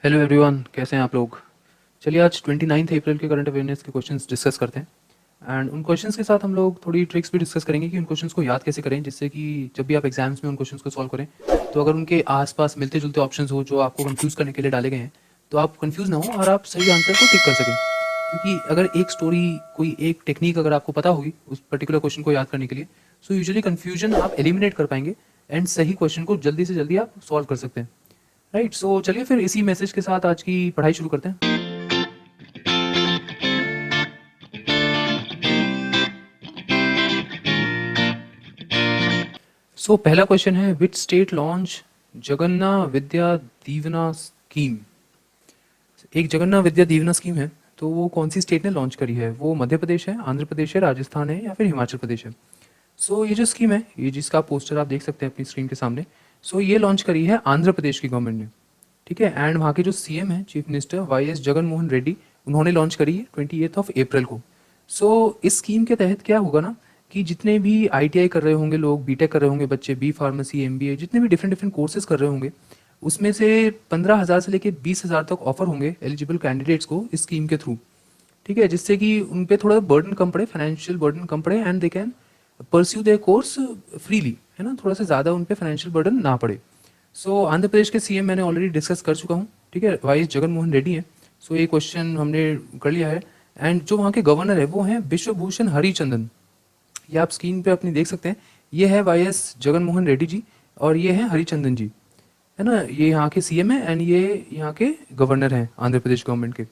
Hello everyone, कैसे हैं आप लोग। चलिए आज 29 अप्रैल के करंट अवेयरनेस के क्वेश्चंस डिस्कस करते हैं एंड उन क्वेश्चंस के साथ हम लोग थोड़ी ट्रिक्स भी डिस्कस करेंगे कि उन क्वेश्चंस को याद कैसे करें, जिससे कि जब भी आप एग्जाम्स में उन क्वेश्चंस को सॉल्व करें तो अगर उनके आसपास मिलते जुलते ऑप्शंस हो जो आपको कंफ्यूज करने के लिए डाले गए हैं तो आप कंफ्यूज ना हो और आप सही आंसर को टिक कर सकें। क्योंकि अगर एक स्टोरी, कोई एक टेक्निक अगर आपको पता होगी उस पर्टिकुलर क्वेश्चन को याद करने के लिए, सो यूजुअली कन्फ्यूजन आप एलिमिनेट कर पाएंगे एंड सही क्वेश्चन को जल्दी से जल्दी आप सॉल्व कर सकते हैं। राइट, सो चलिए फिर इसी मैसेज के साथ आज की पढ़ाई शुरू करते हैं। सो पहला क्वेश्चन है, which state launch Jagananna Vidya Deevena scheme. एक जगन्ना विद्या दीवना स्कीम है, तो वो कौन सी स्टेट ने लॉन्च करी है? वो मध्य प्रदेश है, आंध्र प्रदेश है, राजस्थान है या फिर हिमाचल प्रदेश है। सो ये जो स्कीम है, ये जिसका पोस्टर आप देख सकते हैं अपनी स्क्रीन के सामने, सो ये लॉन्च करी है आंध्र प्रदेश की गवर्नमेंट ने। ठीक है, एंड वहाँ के जो सीएम है, chief minister Y S Jagan Mohan Reddy, उन्होंने लॉन्च करी है 28 अप्रैल को। सो इस स्कीम के तहत क्या होगा ना कि जितने भी आईटीआई कर रहे होंगे लोग, बीटेक कर रहे होंगे बच्चे, बी फार्मेसी, एमबीए, जितने भी डिफरेंट डिफरेंट कोर्सेज कर रहे होंगे, उसमें से 15,000 से लेके 20,000 तक ऑफर होंगे एलिजिबल कैंडिडेट्स को इस स्कीम के थ्रू। ठीक है, जिससे कि उन पे थोड़ा बर्डन कम पड़े, फाइनेंशियल बर्डन कम पड़े and they can pursue there course freely, है ना, थोड़ा सा ज़्यादा उन पे फाइनेंशियल बर्डन ना पड़े। सो आंध्र प्रदेश के सीएम मैंने ऑलरेडी डिस्कस कर चुका हूँ। ठीक है, वाई एस जगन मोहन रेड्डी है। सो ये क्वेश्चन हमने कर लिया है। एंड जो वहाँ के गवर्नर है वो हैं विश्वभूषण हरिचंदन। ये आप स्क्रीन पे अपनी देख सकते हैं, ये है वाई एस जगन मोहन रेड्डी जी और ये है हरिचंदन जी, है ना। ये यहाँ के सीएम है एंड ये यहाँ के गवर्नर हैं आंध्र प्रदेश गवर्नमेंट के।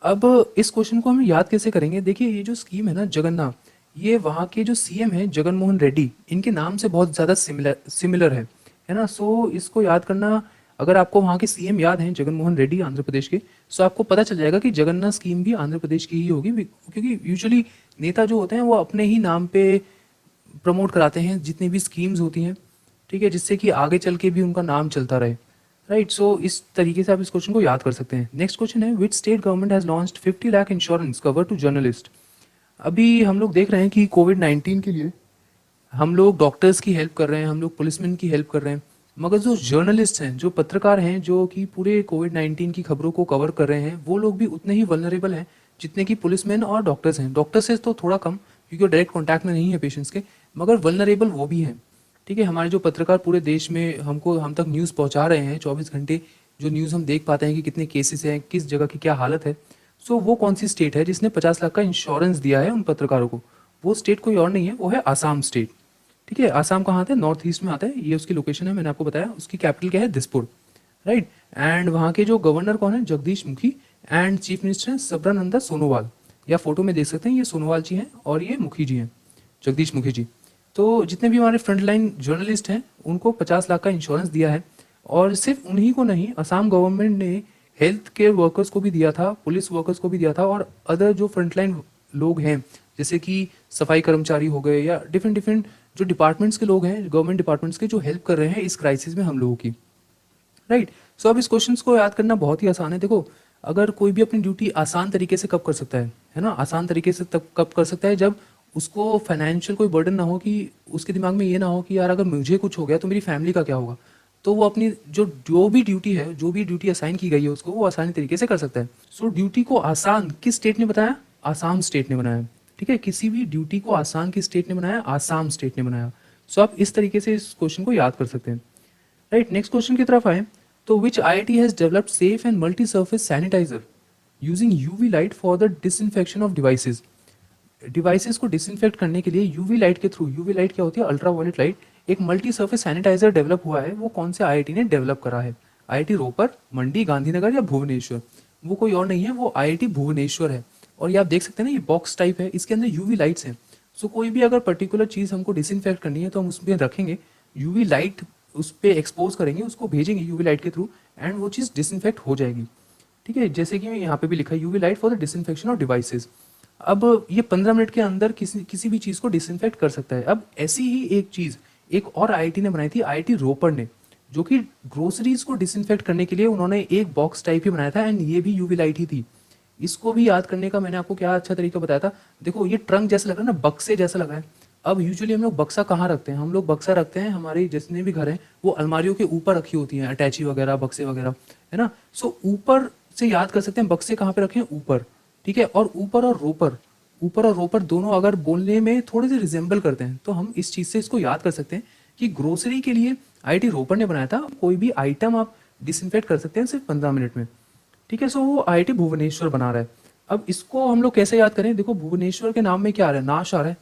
अब इस क्वेश्चन को हम याद कैसे करेंगे? देखिए, ये जो स्कीम है ना जगन्ना, ये वहाँ के जो सीएम है जगन मोहन रेड्डी, इनके नाम से बहुत ज़्यादा सिमिलर सिमिलर है ना। सो इसको याद करना, अगर आपको वहाँ के सीएम याद हैं जगन मोहन रेड्डी आंध्र प्रदेश के, सो आपको पता चल जाएगा कि जगन्ना स्कीम भी आंध्र प्रदेश की ही होगी। क्योंकि यूजुअली नेता जो होते हैं वो अपने ही नाम पे प्रमोट कराते हैं जितनी भी स्कीम्स होती हैं। ठीक है, जिससे कि आगे चल के भी उनका नाम चलता रहे। राइट, सो इस तरीके से आप इस क्वेश्चन को याद कर सकते हैं। नेक्स्ट क्वेश्चन है, which state government has launched 50 lakh insurance cover to journalist. अभी हम लोग देख रहे हैं कि कोविड-19 के लिए हम लोग डॉक्टर्स की हेल्प कर रहे हैं, हम लोग पुलिसमैन की हेल्प कर रहे हैं, मगर जो जर्नलिस्ट हैं, जो पत्रकार हैं, जो कि पूरे कोविड-19 की खबरों को कवर कर रहे हैं, वो लोग भी उतने ही वल्नरेबल हैं जितने कि पुलिसमैन और डॉक्टर्स हैं। डॉक्टर्स से तो थोड़ा कम, क्योंकि वो डायरेक्ट कॉन्टैक्ट में नहीं है पेशेंट्स के, मगर वल्नरेबल वो भी हैं। ठीक है, हमारे जो पत्रकार पूरे देश में हम तक न्यूज़ पहुंचा रहे हैं 24 घंटे, जो न्यूज़ हम देख पाते हैं कि कितने केसेस हैं, किस जगह की क्या हालत है। सो वो कौन सी स्टेट है जिसने 50 लाख का इंश्योरेंस दिया है उन पत्रकारों को? वो स्टेट कोई और नहीं है, वो है आसाम स्टेट। ठीक है, आसाम कहाँ आता है? नॉर्थ ईस्ट में आता है, ये उसकी लोकेशन है, मैंने आपको बताया। उसकी कैपिटल क्या है? दिसपुर। राइट, एंड वहाँ के जो गवर्नर कौन है? Jagdish Mukhi. And chief minister हैं सर्बानंद सोनोवाल। या फोटो में देख सकते हैं, ये सोनोवाल जी हैं और ये मुखी जी हैं, जगदीश मुखी जी। तो जितने भी हमारे फ्रंटलाइन जर्नलिस्ट हैं उनको 50 लाख का इंश्योरेंस दिया है। और सिर्फ उन्हीं को नहीं, असम गवर्नमेंट ने हेल्थ केयर वर्कर्स को भी दिया था, पुलिस वर्कर्स को भी दिया था, और अदर जो फ्रंटलाइन लोग हैं जैसे कि सफाई कर्मचारी हो गए या डिफरेंट डिफरेंट जो डिपार्टमेंट्स के लोग हैं, गवर्नमेंट डिपार्टमेंट्स के, जो हेल्प कर रहे हैं इस क्राइसिस में हम लोगों की। राइट, सो अब इस क्वेश्चन को याद करना बहुत ही आसान है। देखो, अगर कोई भी अपनी ड्यूटी आसान तरीके से कब कर सकता है ना, आसान तरीके से तब कब कर सकता है जब उसको फाइनेंशियल कोई बर्डन ना हो, कि उसके दिमाग में ये ना हो कि यार अगर मुझे कुछ हो गया तो मेरी फैमिली का क्या होगा। तो वो अपनी जो जो भी ड्यूटी है, जो भी ड्यूटी असाइन की गई है उसको, वो आसानी तरीके से कर सकता है। सो ड्यूटी को आसान किस स्टेट ने बताया? आसाम स्टेट ने बनाया। ठीक है, किसी भी ड्यूटी को आसान किस स्टेट ने बनाया? आसाम स्टेट ने बनाया। सो आप इस तरीके से इस क्वेश्चन को याद कर सकते हैं। राइट, नेक्स्ट क्वेश्चन की तरफ आए तो which IIT has developed safe and multi surface sanitiser using UV light for the disinfection of devices. Devices को डिसइंफेक्ट करने के लिए यूवी लाइट के थ्रू, यूवी लाइट क्या होती है? Ultraviolet light. एक मल्टी सर्फेस सैनिटाइजर डेवलप हुआ है, वो कौन से आईआईटी ने डेवलप करा है? आईआईटी रोपर, मंडी, गांधीनगर या भुवनेश्वर? वो कोई और नहीं है, वो आईआईटी भुवनेश्वर है। और ये आप देख सकते हैं ना, ये बॉक्स टाइप है, इसके अंदर यूवी लाइट्स हैं। सो कोई भी अगर पर्टिकुलर चीज़ हमको डिसइंफेक्ट करनी है तो हम उसमें रखेंगे यूवी लाइट, उस पर एक्सपोज करेंगे, उसको भेजेंगे यूवी लाइट के थ्रू, एंड वो चीज़ डिसइंफेक्ट हो जाएगी। ठीक है, जैसे कि यहाँ पे भी लिखा है UV light for the disinfection of devices. अब ये 15 मिनट के अंदर किसी किसी भी चीज़ को डिसइंफेक्ट कर सकता है। अब ऐसी ही एक चीज़ एक और आईआईटी ने बनाई थी, आईआईटी रोपर ने, जो कि ग्रोसरीज को डिसइंफेक्ट करने के लिए उन्होंने एक बॉक्स टाइप ही बनाया था, एंड ये भी यूवी लाइट ही थी। इसको भी याद करने का मैंने आपको क्या अच्छा तरीका बताया था। देखो, ये ट्रंक जैसा लग रहा है ना, बक्से जैसा लग रहा है। अब यूजुअली हम लोग बक्सा कहाँ रखते हैं, हम लोग बक्सा रखते हैं हमारे जितने भी घर हैं वो अलमारियों के ऊपर रखी होती हैं, अटैची वगैरह बक्से वगैरह, है ना। सो ऊपर से याद कर सकते हैं, बक्से कहाँ पे रखें, ऊपर, ठीक है। और ऊपर और रोपर दोनों अगर बोलने में थोड़े से रिजेंबल करते हैं तो हम इस चीज़ से इसको याद कर सकते हैं कि ग्रोसरी के लिए आईआईटी रोपर ने बनाया था। कोई भी आइटम आप डिसइंफेक्ट कर सकते हैं सिर्फ 15 मिनट में, ठीक है। सो वो आईआईटी भुवनेश्वर बना रहा है। अब इसको हम लोग कैसे याद करें, देखो भुवनेश्वर के नाम में क्या आ रहा है, नाश आ रहा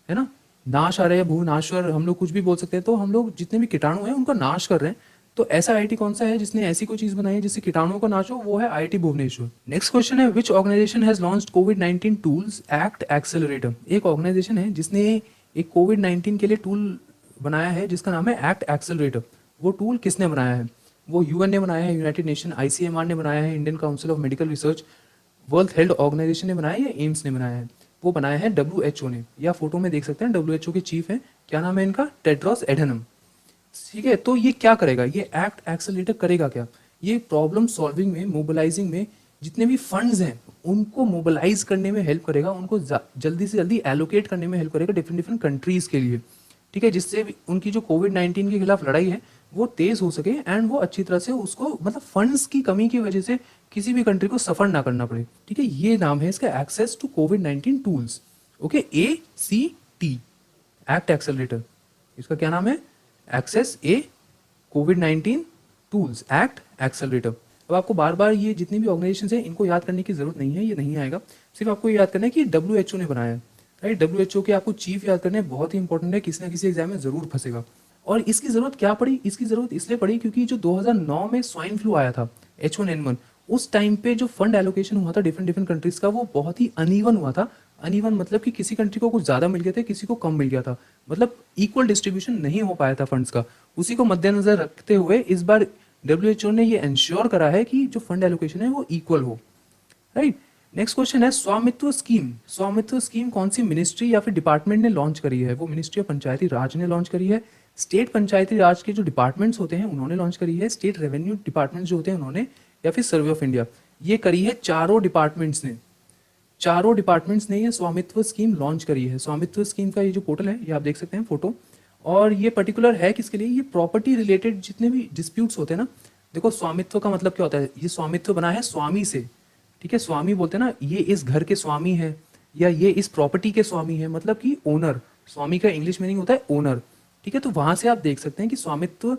है ना। नाश आ रहा है, भुवनाश्वर हम लोग कुछ भी बोल सकते हैं। तो हम लोग जितने भी कीटाणु हैं उनका नाश कर रहे हैं। तो ऐसा आईआईटी कौन सा है जिसने ऐसी कोई चीज बनाई है जिससे कीटाणुओं का नाश हो, वो है आईआईटी भुवनेश्वर। नेक्स्ट क्वेश्चन है, विच ऑर्गेनाइजेशन हैज लॉन्च्ड कोविड-19 टूल्स एक्ट एक्सेलरेटर। एक ऑर्गेनाइजेशन है जिसने एक कोविड-19 के लिए टूल बनाया है जिसका नाम है एक्ट एक्सेलरेटर। वो टूल किसने बनाया है, वो यूएन ने बनाया है, यूनाइटेड नेशन आईसीएमआर ने बनाया है, Indian Council of Medical Research, World Health Organization ने बनाया है, या एम्स ने बनाया है। वो बनाया है डब्ल्यूएचओ ने, या फोटो में देख सकते हैं डब्ल्यूएचओ के चीफ हैं, क्या नाम है इनका, टेड्रोस एडेनम, ठीक है। तो ये क्या करेगा, ये एक्ट एक्सेलरेटर करेगा क्या, ये प्रॉब्लम सॉल्विंग में, मोबिलाइजिंग में, जितने भी फंड्स हैं उनको मोबिलाइज करने में हेल्प करेगा, उनको जल्दी से जल्दी एलोकेट करने में हेल्प करेगा डिफरेंट डिफरेंट कंट्रीज के लिए, ठीक है। जिससे उनकी जो कोविड-19 के खिलाफ लड़ाई है वो तेज हो सके एंड वो अच्छी तरह से उसको, मतलब फंड्स की कमी की वजह से किसी भी कंट्री को सफर ना करना पड़े, ठीक है। ये नाम है इसका, एक्सेस टू कोविड-19 tools, okay, ACT, act accelerator. इसका क्या नाम है, एक्सेस ए कोविड-19 टूल्स एक्ट एक्सेलरेटर। अब आपको बार बार ये जितनी भी ऑर्गेनाइजेशन है इनको याद करने की जरूरत नहीं है, ये नहीं आएगा। सिर्फ आपको ये याद करना है कि डब्ल्यूएचओ ने बनाया है, राइट। डब्ल्यूएचओ के आपको चीफ याद करने बहुत ही इंपॉर्टेंट है, किसी ना किसी एग्जाम में जरूर फंसेगा। और इसकी जरूरत क्या पड़ी, इसकी जरूरत इसलिए पड़ी क्योंकि जो 2009 में स्वाइन फ्लू आया था, H1N1, उस टाइम पे जो फंड एलोकेशन हुआ था डिफरेंट डिफरेंट कंट्रीज का, वो बहुत ही अनइवन हुआ था। अनइवन मतलब कि किसी कंट्री को कुछ ज्यादा मिल गया था, किसी को कम मिल गया था, मतलब इक्वल डिस्ट्रीब्यूशन नहीं हो पाया था फंड्स का। उसी को मद्देनजर रखते हुए इस बार डब्ल्यूएचओ ने ये इंश्योर करा है कि जो फंड एलोकेशन है वो इक्वल हो, राइट। नेक्स्ट क्वेश्चन है, स्वामित्व स्कीम। स्वामित्व स्कीम कौन सी मिनिस्ट्री या फिर डिपार्टमेंट ने लॉन्च करी है, वो मिनिस्ट्री ऑफ पंचायती राज ने लॉन्च करी है, स्टेट पंचायती राज के जो डिपार्टमेंट्स होते हैं उन्होंने लॉन्च करी है, स्टेट रेवेन्यू डिपार्टमेंट्स जो होते हैं उन्होंने, या फिर सर्वे ऑफ इंडिया, ये करी है चारों डिपार्टमेंट्स ने। चारों डिपार्टमेंट्स ने ये स्वामित्व स्कीम लॉन्च करी है। स्वामित्व स्कीम का ये जो पोर्टल है ये आप देख सकते हैं फोटो, और ये पर्टिकुलर है किसके लिए, ये प्रॉपर्टी रिलेटेड जितने भी डिस्प्यूट्स होते हैं ना। देखो स्वामित्व का मतलब क्या होता है, ये स्वामित्व बना है स्वामी से, ठीक है। स्वामी बोलते हैं ना, ये इस घर के स्वामी है या ये इस प्रॉपर्टी के स्वामी है, मतलब कि ओनर। स्वामी का इंग्लिश मीनिंग होता है ओनर, ठीक है। तो वहां से आप देख सकते हैं कि स्वामित्व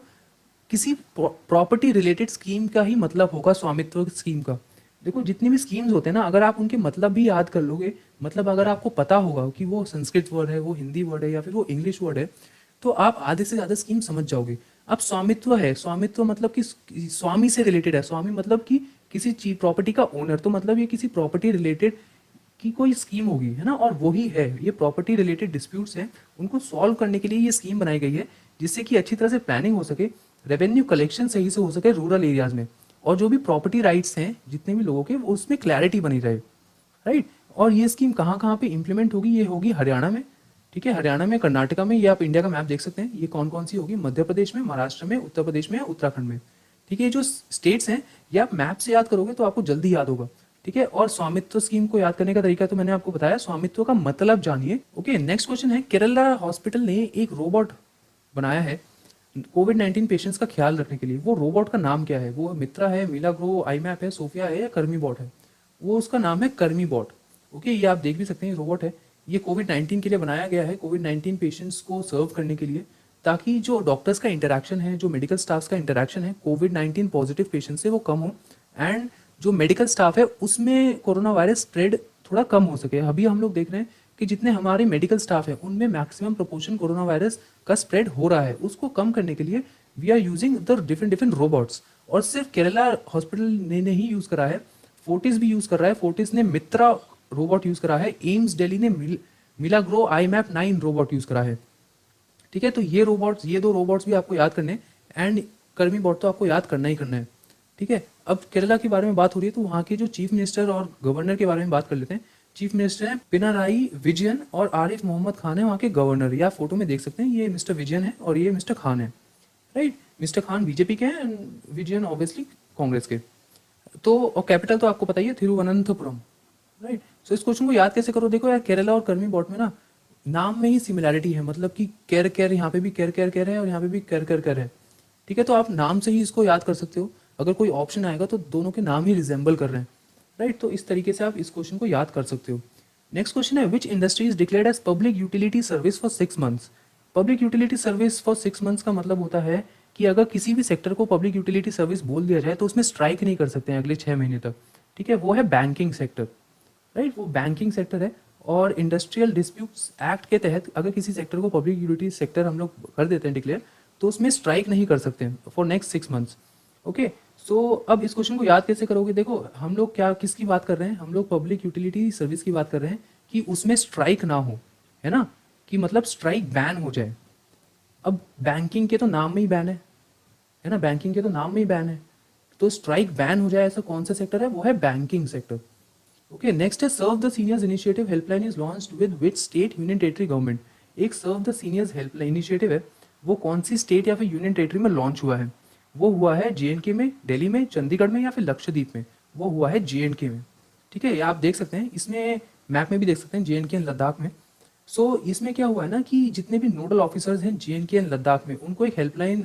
किसी प्रॉपर्टी रिलेटेड स्कीम का ही मतलब होगा, स्वामित्व स्कीम का। देखो जितनी भी स्कीम्स होते हैं ना, अगर आप उनके मतलब भी याद कर लोगे, मतलब अगर आपको पता होगा कि वो संस्कृत वर्ड है, वो हिंदी वर्ड है, या फिर वो इंग्लिश वर्ड है, तो आप आधे से ज्यादा स्कीम समझ जाओगे। अब स्वामित्व है, स्वामित्व मतलब कि स्वामी से रिलेटेड है, स्वामी मतलब कि किसी चीज प्रॉपर्टी का ओनर, तो मतलब ये किसी प्रॉपर्टी रिलेटेड की कोई स्कीम होगी, है ना। और वही है, ये प्रॉपर्टी रिलेटेड डिस्प्यूट्स हैं उनको सॉल्व करने के लिए ये स्कीम बनाई गई है, जिससे कि अच्छी तरह से प्लानिंग हो सके, रेवेन्यू कलेक्शन सही से हो सके रूरल एरियाज में, और जो भी प्रॉपर्टी राइट्स हैं जितने भी लोगों के, वो उसमें क्लैरिटी बनी रहे, राइट। और ये स्कीम कहाँ कहाँ पे इंप्लीमेंट होगी, ये होगी हरियाणा में, ठीक है, हरियाणा में, कर्नाटका में, ये आप इंडिया का मैप देख सकते हैं, ये कौन कौन सी होगी, मध्य प्रदेश में, महाराष्ट्र में, उत्तर प्रदेश में, उत्तराखंड में, ठीक है। ये जो स्टेट्स हैं ये आप मैप से याद करोगे तो आपको जल्दी याद होगा, ठीक है। और स्वामित्व स्कीम को याद करने का तरीका तो मैंने आपको बताया, स्वामित्व का मतलब जानिए, ओके। नेक्स्ट क्वेश्चन है, केरला हॉस्पिटल ने एक रोबोट बनाया है कोविड-19 पेशेंट्स का ख्याल रखने के लिए। वो रोबोट का नाम क्या है, वो मित्रा है, मिलाग्रो, आईमैप है, सोफिया है, या कर्मी बॉट है। वो उसका नाम है कर्मी बॉट, ओके। ये आप देख भी सकते हैं, रोबोट है, ये कोविड-19 के लिए बनाया गया है, कोविड-19 पेशेंट्स को सर्व करने के लिए, ताकि जो डॉक्टर्स का इंटरेक्शन है, जो मेडिकल स्टाफ का इंटरेक्शन है कोविड-19 पॉजिटिव पेशेंट से, वो कम हो, एंड जो मेडिकल स्टाफ है उसमें कोरोना वायरस स्प्रेड थोड़ा कम हो सके। अभी हम लोग देख रहे हैं कि जितने हमारे मेडिकल स्टाफ है उनमें मैक्सिमम प्रोपोर्शन कोरोना वायरस का स्प्रेड हो रहा है, उसको कम करने के लिए we are using the different different robots. और सिर्फ केरला हॉस्पिटल ने नहीं यूज करा है, फोर्टिस भी यूज कर रहा है, फोर्टिस ने मित्रा रोबोट यूज करा है, एम्स दिल्ली ने मिलाग्रो आईमैप 9 रोबोट यूज करा है, ठीक है। तो ये रोबोट्स, ये दो रोबोट्स भी आपको याद करने, एंड कर्मी बॉट तो आपको याद करना ही करना है, ठीक है। अब केरला के बारे में बात हो रही है तो वहाँ के जो चीफ मिनिस्टर और गवर्नर के बारे में बात कर लेते हैं। चीफ मिनिस्टर हैं पिनाराई विजयन, और आरिफ मोहम्मद खान है वहाँ के गवर्नर। या फोटो में देख सकते हैं, ये मिस्टर विजयन है और ये मिस्टर खान है, राइट। मिस्टर खान बीजेपी के हैं एंड विजयन ऑब्वियसली कांग्रेस के। तो और कैपिटल तो आपको पता ही है, थिरुवनंतपुरम, राइट। सो इस क्वेश्चन को याद कैसे करो, देखो यार केरला और कर्मी बॉट में ना नाम में ही सिमिलैरिटी है, मतलब कि केर केर, यहाँ पे भी केर केर केर है और यहाँ पे भी कर कर कर है। ठीक है, तो आप नाम से ही इसको याद कर सकते हो। अगर कोई ऑप्शन आएगा तो दोनों के नाम ही रिजेंबल कर रहे हैं, राइट। तो इस तरीके से आप इस क्वेश्चन को याद कर सकते हो। नेक्स्ट क्वेश्चन है, which industry is declared as public utility service for 6 months. Public utility service for 6 months का मतलब होता है कि अगर किसी भी सेक्टर को पब्लिक यूटिलिटी सर्विस बोल दिया जाए तो उसमें स्ट्राइक नहीं कर सकते हैं अगले 6 महीने तक। ठीक है, वो है बैंकिंग सेक्टर, राइट, वो बैंकिंग सेक्टर है। और इंडस्ट्रियल डिस्प्यूट्स एक्ट के तहत अगर किसी सेक्टर को पब्लिक यूटिलिटी सेक्टर हम लोग कर देते हैं डिक्लेयर, तो उसमें स्ट्राइक नहीं कर सकते फॉर नेक्स्ट 6 मंथ्स। ओके, सो अब इस क्वेश्चन को याद कैसे करोगे? देखो, हम लोग क्या किसकी बात कर रहे हैं, हम लोग पब्लिक यूटिलिटी सर्विस की बात कर रहे हैं कि उसमें स्ट्राइक ना हो, है ना, कि मतलब स्ट्राइक बैन हो जाए। अब बैंकिंग के तो नाम में ही बैन है ना, बैंकिंग के तो नाम में ही बैन है। तो स्ट्राइक बैन हो जाए ऐसा कौन सा सेक्टर है? वो है बैंकिंग सेक्टर। ओके, नेक्स्ट है serve the seniors initiative helpline is launched with which state union territory government. एक serve the seniors helpline initiative है, वो कौन सी स्टेट या फिर यूनियन टेरिटरी में लॉन्च हुआ है? वो हुआ है जे में, दिल्ली में, चंडीगढ़ में या फिर लक्षद्वीप में? वो हुआ है जे में। ठीक है, ये आप देख सकते हैं, इसमें मैप में भी देख सकते हैं, जे एंड लद्दाख में। सो इसमें क्या हुआ है ना कि जितने भी नोडल ऑफिसर्स हैं जे एंड लद्दाख में, उनको एक हेल्पलाइन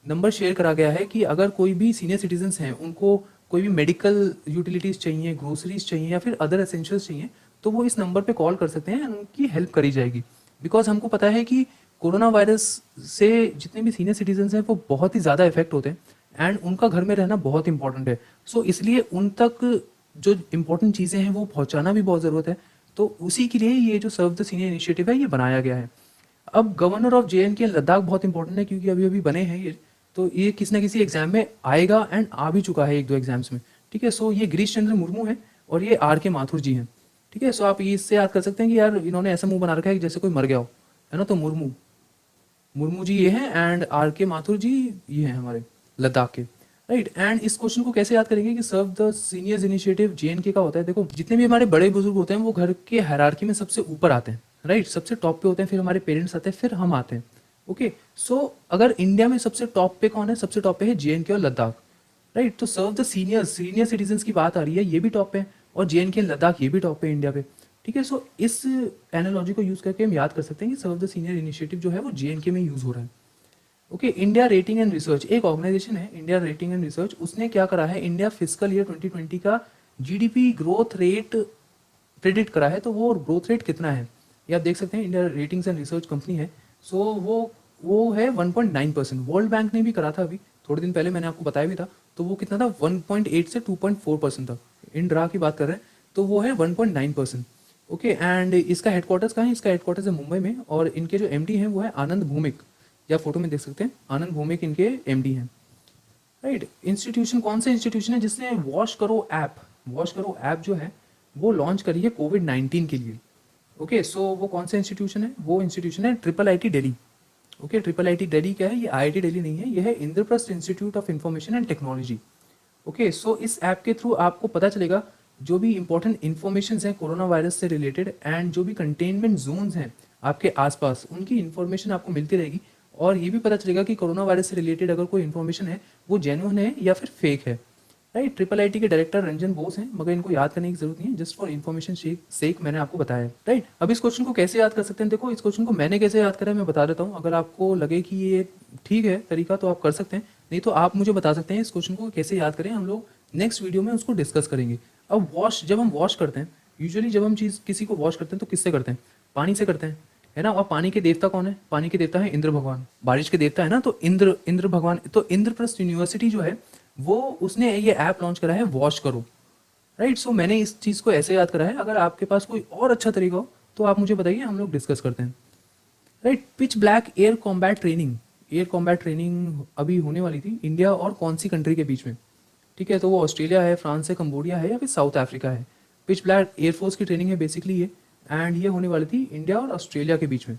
नंबर शेयर करा गया है कि अगर कोई भी सीनियर सिटीजन्स हैं, उनको कोई भी मेडिकल यूटिलिटीज़ चाहिए, ग्रोसरीज चाहिए या फिर अदर एसेंशियल्स चाहिए, तो वो इस नंबर पे कॉल कर सकते हैं, उनकी हेल्प करी जाएगी। बिकॉज हमको पता है कि कोरोना वायरस से जितने भी सीनियर सिटीजन्स हैं वो बहुत ही ज़्यादा इफेक्ट होते हैं एंड उनका घर में रहना बहुत इंपॉर्टेंट है। सो इसलिए उन तक जो इंपॉर्टेंट चीज़ें हैं वो पहुँचाना भी बहुत ज़रूरत है। तो उसी के लिए ये जो सर्व द सीनियर इनिशिएटिव है ये बनाया गया है। अब गवर्नर ऑफ जे एंड के लद्दाख बहुत इंपॉर्टेंट है क्योंकि अभी अभी बने हैं ये, तो ये किसी ना किसी एग्जाम में आएगा एंड आ भी चुका है एक दो एग्जाम्स में। ठीक है, सो ये गिरीश चंद्र मुर्मू है और ये आर के माथुर जी हैं। ठीक है, सो आप ये इससे याद कर सकते हैं कि यार इन्होंने ऐसा मुंह बना रखा है कि जैसे कोई मर गया हो, है ना। तो मुर्मू मुर्मू जी ये हैं एंड आर के माथुर जी ये हैं हमारे लद्दाख के, राइट। एंड इस क्वेश्चन को कैसे याद करेंगे कि सर्व द सीनियर्स इनिशिएटिव जे का होता है। देखो, जितने भी हमारे बड़े बुजुर्ग होते हैं वो घर के हायरार्की में सबसे ऊपर आते हैं, राइट, सबसे टॉप पे होते हैं, फिर हमारे पेरेंट्स आते हैं, फिर हम आते हैं। ओके, सो अगर इंडिया में सबसे टॉप पे कौन है? सबसे टॉप पे है जे और लद्दाख, राइट। तो सर्व द सीनियर सिटीजन की बात आ रही है, ये भी टॉप पे है, और जे एंड के लद्दाख ये भी टॉप पे है इंडिया पे। ठीक है, सो इस एनालॉजी को यूज करके हम याद कर सकते हैं कि सर्व द सीनियर इनिशिएटिव जो है वो जे एंड के में यूज हो रहा है। Okay, India rating and research एक ऑर्गेनाइजेशन है, इंडिया रेटिंग एंड रिसर्च। उसने क्या करा है, इंडिया फिजिकल ईयर 2020 का जीडीपी ग्रोथ रेट प्रिडिक्ट करा है। तो वो ग्रोथ रेट कितना है ये आप देख सकते हैं, India ratings and research company है। सो वो है 1.9%। वर्ल्ड बैंक ने भी करा था अभी थोड़े दिन पहले, मैंने आपको बताया भी था। तो वो कितना था? 1.8 से 2.4% था। इंड्रा की बात कर रहे हैं, तो वो है 1.9%। ओके, एंड इसका हेडक्वार्टर्स कहाँ है? इसका हेडक्वार्टर्स है मुंबई में, और इनके जो एमडी हैं वो है आनंद भौमिक, या फोटो में देख सकते हैं, आनंद भौमिक इनके एमडी हैं, राइट। इंस्टीट्यूशन कौन सा इंस्टीट्यूशन है जिसने वॉश करो ऐप जो है वो लॉन्च करी है कोविड-19 के लिए? ओके, सो वो कौन सा इंस्टीट्यूशन है? वो इंस्टीट्यूशन है triple IT Delhi. Okay, triple IT Delhi क्या है? ये आईआईटी दिल्ली नहीं है, ये है Indraprastha institute of information and technology. Okay, so इस ऐप के थ्रू आपको पता चलेगा जो भी इंपॉर्टेंट इन्फॉर्मेशन हैं कोरोना वायरस से रिलेटेड, एंड जो भी कंटेनमेंट जोन्स हैं आपके आसपास, उनकी इन्फॉर्मेशन आपको मिलती रहेगी। और ये भी पता चलेगा कि कोरोना वायरस से रिलेटेड अगर कोई इन्फॉर्मेशन है वो जेन्युइन है या फिर फेक है, राइट। ट्रिपल आईटी के डायरेक्टर रंजन बोस हैं, मगर इनको याद करने की जरूरत नहीं है, जस्ट फॉर इन्फॉर्मेशन सेक मैंने आपको बताया है, राइट। अब इस क्वेश्चन को कैसे याद कर सकते हैं? देखो, इस क्वेश्चन को मैंने कैसे याद करा है मैं बता देता हूँ। अगर आपको लगे कि ये ठीक है तरीका तो आप कर सकते हैं, नहीं तो आप मुझे बता सकते हैं इस क्वेश्चन को कैसे याद करें। हम लोग नेक्स्ट वीडियो में उसको डिस्कस करेंगे। अब जब हम वॉश करते हैं, यूजुअली जब हम किसी को वॉश करते हैं तो किससे करते हैं? पानी से करते हैं, है ना। और पानी के देवता कौन है? पानी के देवता है इंद्र भगवान, बारिश के देवता है ना, तो इंद्र भगवान। तो इंद्रप्रस्थ यूनिवर्सिटी जो है वो उसने ये ऐप लॉन्च करा है वॉश करो, राइट। सो मैंने इस चीज़ को ऐसे याद करा है। अगर आपके पास कोई और अच्छा तरीका हो तो आप मुझे बताइए, हम लोग डिस्कस करते हैं, right. Pitch black air combat training अभी होने वाली थी इंडिया और कौन सी कंट्री के बीच में? ठीक है, तो वो ऑस्ट्रेलिया है, फ्रांस है, कंबोडिया है, या फिर साउथ अफ्रीका है। पिच ब्लैक एयरफोर्स की ट्रेनिंग है बेसिकली ये, एंड ये होने वाली थी इंडिया और ऑस्ट्रेलिया के बीच में।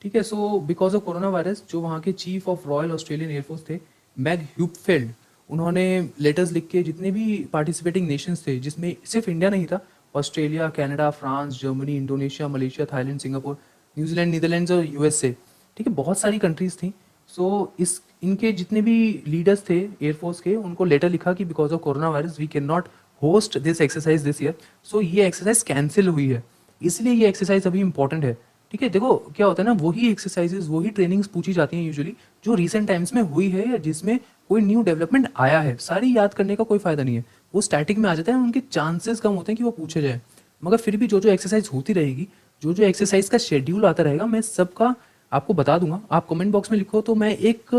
ठीक है, so because of corona virus जो वहाँ के chief of royal Australian air force थे मैग ह्यूपफेल्ड, उन्होंने लेटर्स लिख के जितने भी पार्टिसिपेटिंग नेशंस थे, जिसमें सिर्फ इंडिया नहीं था, Australia, Canada, France, Germany, Indonesia, Malaysia, Thailand, Singapore, New Zealand, Netherlands और यूएसए। ठीक है, बहुत सारी कंट्रीज थी। सो इस इनके जितने भी लीडर्स थे एयरफोर्स के, उनको लेटर लिखा कि because of corona virus we can not host this exercise this year. So ये एक्सरसाइज कैंसिल हुई है, इसलिए ये एक्सरसाइज अभी इंपॉर्टेंट है। ठीक है, देखो क्या होता है ना, वही एक्सरसाइजेज वही ट्रेनिंग्स पूछी जाती हैं यूजुअली जो रिसेंट टाइम्स में हुई है या जिसमें कोई न्यू डेवलपमेंट आया है। सारी याद करने का कोई फायदा नहीं है, वो स्टैटिक में आ जाता है, उनके चांसेस कम होते हैं कि वो पूछे जाए। मगर फिर भी जो जो एक्सरसाइज होती रहेगी, जो जो एक्सरसाइज का शेड्यूल आता रहेगा, मैं सबका आपको बता दूंगा। आप कमेंट बॉक्स में लिखो तो मैं एक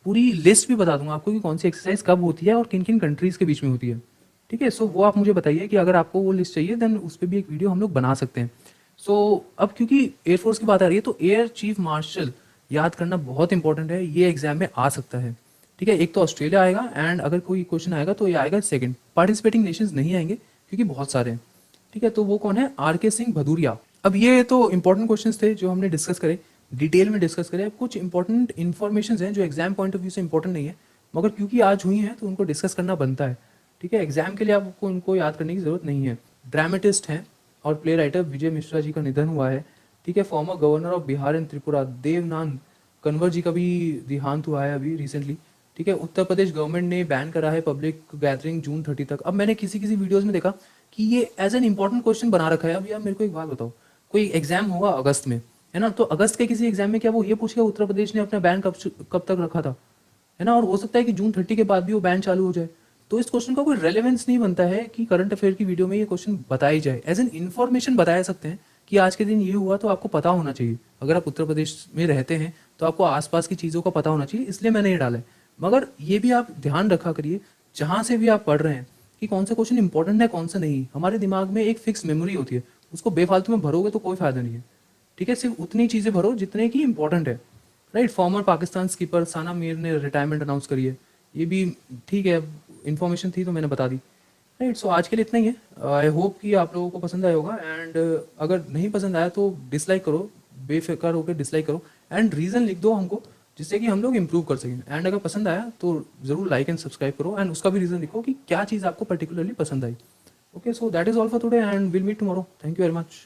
पूरी लिस्ट भी बता दूंगा आपको कि कौन सी एक्सरसाइज कब होती है और किन किन कंट्रीज के बीच में होती है। ठीक है, सो वो आप मुझे बताइए कि अगर आपको वो लिस्ट चाहिए देन उस पर भी एक वीडियो हम लोग बना सकते हैं। सो अब क्योंकि एयरफोर्स की बात आ रही है तो एयर चीफ मार्शल याद करना बहुत इंपॉर्टेंट है, ये एग्जाम में आ सकता है। ठीक है, एक तो ऑस्ट्रेलिया आएगा एंड अगर कोई क्वेश्चन आएगा तो ये आएगा सेकंड। पार्टिसिपेटिंग नेशंस नहीं आएंगे क्योंकि बहुत सारे हैं। ठीक है, तो वो कौन है, आर के सिंह भदूरिया। अब ये तो इंपॉर्टेंट क्वेश्चंस थे जो हमने डिस्कस करे, डिटेल में डिस्कस करे। अब कुछ इंपॉर्टेंट इन्फॉर्मेशन हैं जो एग्जाम पॉइंट ऑफ व्यू से इंपॉर्टेंट नहीं है, मगर क्योंकि आज हुई हैं तो उनको डिस्कस करना बनता है। ठीक है, एग्जाम के लिए आपको उनको याद करने की जरूरत नहीं है। ड्रामेटिस्ट हैं और प्ले राइटर विजय मिश्रा जी का निधन हुआ है। ठीक है, former governor of Bihar and Tripura Devanand Konwar ji का भी देहांत हुआ है अभी रिसेंटली। ठीक है, उत्तर प्रदेश गवर्नमेंट ने बैन करा है पब्लिक गैदरिंग जून 30 तक। अब मैंने किसी किसी वीडियोस में देखा कि ये एज एन इंपॉर्टेंट क्वेश्चन बना रखा है। अब यार मेरे को एक बात बताओ, कोई एग्जाम होगा अगस्त में, है ना, तो अगस्त के किसी एग्जाम में क्या वो ये पूछेगा उत्तर प्रदेश ने अपना बैन कब तक रखा था, है ना, और हो सकता है कि जून 30 के बाद भी वो बैन चालू हो जाए। तो इस क्वेश्चन का कोई रेलेवेंस नहीं बनता है कि करंट अफेयर की वीडियो में ये क्वेश्चन बताई जाए। एज एन इन्फॉर्मेशन बताया सकते हैं कि आज के दिन ये हुआ तो आपको पता होना चाहिए। अगर आप उत्तर प्रदेश में रहते हैं तो आपको आसपास की चीज़ों का पता होना चाहिए, इसलिए मैंने ये डाला है। मगर ये भी आप ध्यान रखा करिए जहाँ से भी आप पढ़ रहे हैं कि कौन सा क्वेश्चन इंपॉर्टेंट है कौन सा नहीं। हमारे दिमाग में एक फिक्स मेमोरी होती है, उसको बेफालतू में भरोगे तो कोई फायदा नहीं है। ठीक है, सिर्फ उतनी चीज़ें भरो जितने की इंपॉर्टेंट है। राइट, फॉर्मर पाकिस्तान स्कीपर साना मीर ने रिटायरमेंट अनाउंस करी है, ये भी ठीक है, इन्फॉर्मेशन थी तो मैंने बता दी। राइट, सो आज के लिए इतना ही है। आई होप कि आप लोगों को पसंद आया होगा एंड अगर नहीं पसंद आया तो डिसलाइक करो, बेफिक्र होकर डिसलाइक करो एंड रीज़न लिख दो हमको जिससे कि हम लोग इम्प्रूव कर सकें। एंड अगर पसंद आया तो ज़रूर लाइक एंड सब्सक्राइब करो एंड उसका भी रीज़न लिखो कि क्या चीज़ आपको पर्टिकुलरली पसंद आई। Okay, so that is all for today and will meet tomorrow. Thank you very much.